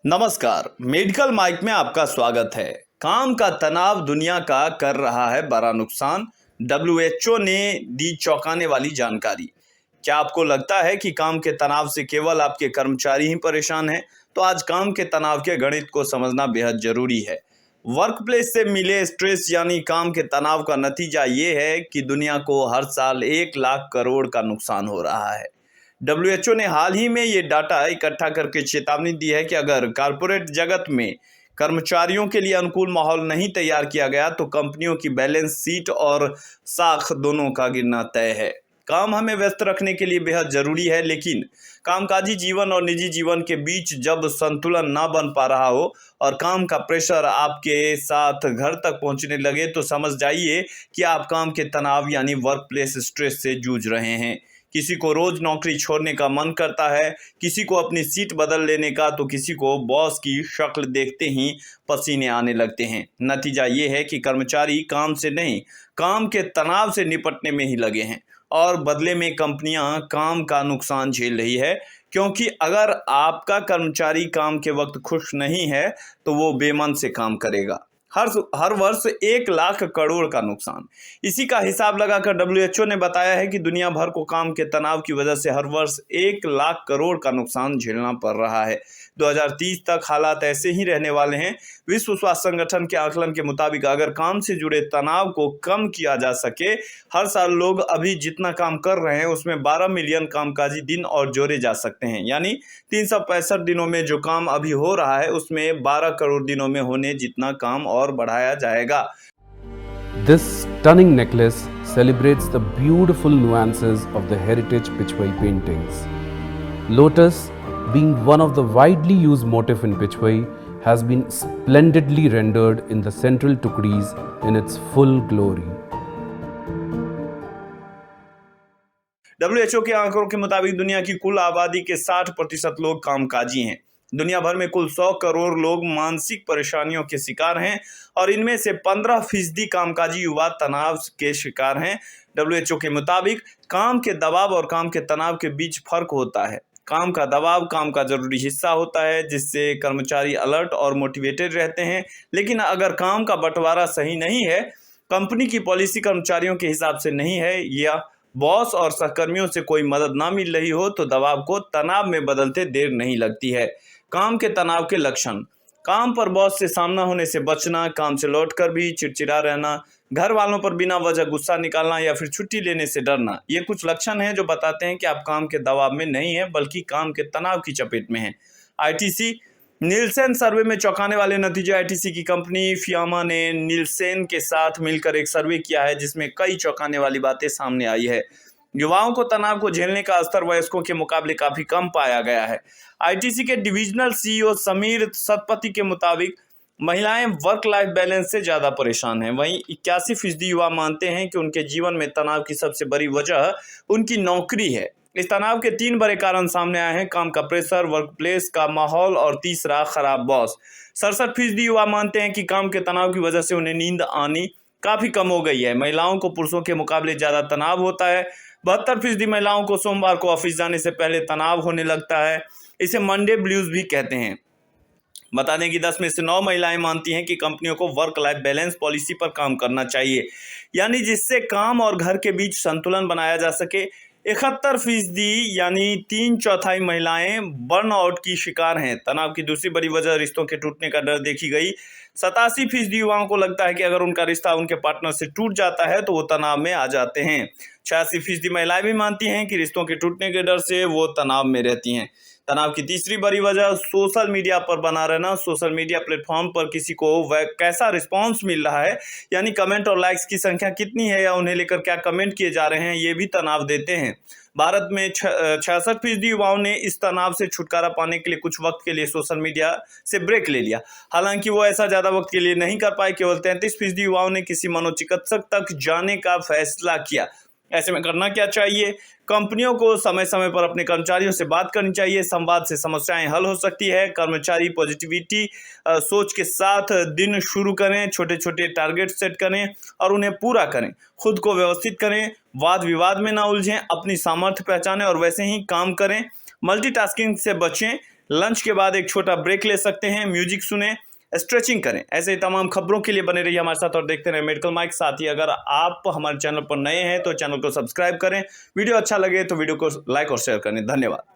नमस्कार। Medical mic में आपका स्वागत है। काम का तनाव दुनिया का कर रहा है बड़ा नुकसान। डब्ल्यूएचओ ने दी चौंकाने वाली जानकारी। क्या आपको लगता है कि काम के तनाव से केवल आपके कर्मचारी ही परेशान हैं? तो आज काम के तनाव के गणित को समझना बेहद जरूरी है। वर्क प्लेस से मिले स्ट्रेस यानी काम के तनाव का नतीजा ये है कि दुनिया को हर साल 1 लाख करोड़ का नुकसान हो रहा है। डब्ल्यूएचओ ने हाल ही में ये डाटा इकट्ठा करके चेतावनी दी है कि अगर कॉरपोरेट जगत में कर्मचारियों के लिए अनुकूल माहौल नहीं तैयार किया गया तो कंपनियों की बैलेंस शीट और साख दोनों का गिरना तय है। काम हमें व्यस्त रखने के लिए बेहद जरूरी है, लेकिन कामकाजी जीवन और निजी जीवन के बीच जब संतुलन ना बन पा रहा हो और काम का प्रेशर आपके साथ घर तक पहुंचने लगे तो समझ जाइए कि आप काम के तनाव यानी वर्क प्लेस स्ट्रेस से जूझ रहे हैं। किसी को रोज नौकरी छोड़ने का मन करता है, किसी को अपनी सीट बदल लेने का, तो किसी को बॉस की शक्ल देखते ही पसीने आने लगते हैं। नतीजा ये है कि कर्मचारी काम से नहीं, काम के तनाव से निपटने में ही लगे हैं और बदले में कंपनियां काम का नुकसान झेल रही है, क्योंकि अगर आपका कर्मचारी काम के वक्त खुश नहीं है तो वो बेमन से काम करेगा। हर वर्ष 1 लाख करोड़ का नुकसान। इसी का हिसाब लगाकर डब्ल्यूएचओ ने बताया है कि दुनिया भर को काम के तनाव की वजह से हर वर्ष 1 लाख करोड़ का नुकसान झेलना पड़ रहा है। 2030 तक हालात ऐसे ही रहने वाले हैं। विश्व स्वास्थ्य संगठन के आकलन के मुताबिक अगर काम से जुड़े तनाव को कम किया जा सके, हर साल लोग अभी जितना काम कर रहे हैं उसमें 12 मिलियन कामकाजी दिन और जोड़े जा सकते हैं। यानी 365 दिनों में जो काम अभी हो रहा है उसमें 12 करोड़ दिनों में होने जितना काम और बढ़ाया जाएगा। This stunning necklace celebrates the beautiful nuances of the heritage Pichwai paintings. Lotus, being one of the widely used motif in Pichwai, has been splendidly rendered in the central tukris in its full glory. WHO के आंकड़ों के मुताबिक दुनिया की कुल आबादी के 60% लोग कामकाजी हैं। दुनिया भर में कुल 100 करोड़ लोग मानसिक परेशानियों के शिकार हैं और इनमें से 15% कामकाजी युवा तनाव के शिकार हैं। डब्ल्यूएचओ के मुताबिक काम के दबाव और काम के तनाव के बीच फर्क होता है। काम का दबाव काम का जरूरी हिस्सा होता है जिससे कर्मचारी अलर्ट और मोटिवेटेड रहते हैं, लेकिन अगर काम का बंटवारा सही नहीं है, कंपनी की पॉलिसी कर्मचारियों के हिसाब से नहीं है या बॉस और सहकर्मियों से कोई मदद ना मिल रही हो तो दबाव को तनाव में बदलते देर नहीं लगती है। काम के तनाव के लक्षण: काम पर बॉस से सामना होने से बचना, काम से लौटकर भी चिड़चिड़ा रहना, घर वालों पर बिना वजह गुस्सा निकालना या फिर छुट्टी लेने से डरना। ये कुछ लक्षण हैं जो बताते हैं कि आप काम के दबाव में नहीं हैं बल्कि काम के तनाव की चपेट में हैं। आईटीसी निल्सन सर्वे में चौंकाने वाले नतीजे। आईटीसी की कंपनी फियामा ने निल्सन के साथ मिलकर एक सर्वे किया है जिसमें कई चौंकाने वाली बातें सामने आई है। युवाओं को तनाव को झेलने का स्तर वयस्कों के मुकाबले काफी कम पाया गया है। आईटीसी के डिविजनल सीईओ समीर सतपथी के मुताबिक महिलाएं वर्क लाइफ बैलेंस से ज्यादा परेशान हैं। वहीं 81% युवा मानते हैं कि उनके जीवन में तनाव की सबसे बड़ी वजह उनकी नौकरी है। इस तनाव के 3 बड़े कारण सामने आए हैं: काम का प्रेशर, वर्क प्लेस का माहौल और तीसरा खराब बॉस। 67% युवा मानते हैं कि काम के तनाव की वजह से उन्हें नींद आनी काफी कम हो गई है। महिलाओं को पुरुषों के मुकाबले ज्यादा तनाव होता है। 72% महिलाओं को सोमवार को ऑफिस जाने से पहले तनाव होने लगता है। इसे मंडे ब्लूज भी कहते हैं। बता दें कि 10 में से 9 महिलाएं मानती हैं कि कंपनियों को वर्क लाइफ बैलेंस पॉलिसी पर काम करना चाहिए, यानी जिससे काम और घर के बीच संतुलन बनाया जा सके। 71% यानी 3/4 महिलाएं बर्नआउट की शिकार हैं। तनाव की दूसरी बड़ी वजह रिश्तों के टूटने का डर देखी गई। 87% युवाओं को लगता है कि अगर उनका रिश्ता उनके पार्टनर से टूट जाता है तो वो तनाव में आ जाते हैं। 86% महिलाएं भी मानती हैं कि रिश्तों के टूटने के डर से वो तनाव में रहती हैं। तनाव की तीसरी बड़ी वजह सोशल मीडिया पर बना रहना। सोशल मीडिया प्लेटफॉर्म पर किसी को वह कैसा रिस्पांस मिल रहा है, यानी कमेंट और लाइक्स की संख्या कितनी है या उन्हें लेकर क्या कमेंट किए जा रहे हैं, ये भी तनाव देते हैं। भारत में 66% युवाओं ने इस तनाव से छुटकारा पाने के लिए कुछ वक्त के लिए सोशल मीडिया से ब्रेक ले लिया। हालांकि वो ऐसा ज्यादा वक्त के लिए नहीं कर पाए। केवल 33% युवाओं ने किसी मनोचिकित्सक तक जाने का फैसला किया। ऐसे में करना क्या चाहिए? कंपनियों को समय समय पर अपने कर्मचारियों से बात करनी चाहिए। संवाद से समस्याएं हल हो सकती है। कर्मचारी पॉजिटिविटी सोच के साथ दिन शुरू करें। छोटे छोटे टारगेट सेट करें और उन्हें पूरा करें। खुद को व्यवस्थित करें। वाद विवाद में ना उलझें। अपनी सामर्थ्य पहचानें और वैसे ही काम करें। मल्टीटास्किंग से बचें। लंच के बाद एक छोटा ब्रेक ले सकते हैं, म्यूजिक सुने, स्ट्रेचिंग करें। ऐसे ही तमाम खबरों के लिए बने रहिए हमारे साथ और देखते रहे मेडिकल माइक। साथ ही अगर आप हमारे चैनल पर नए हैं तो चैनल को सब्सक्राइब करें, वीडियो अच्छा लगे तो वीडियो को लाइक और शेयर करें। धन्यवाद।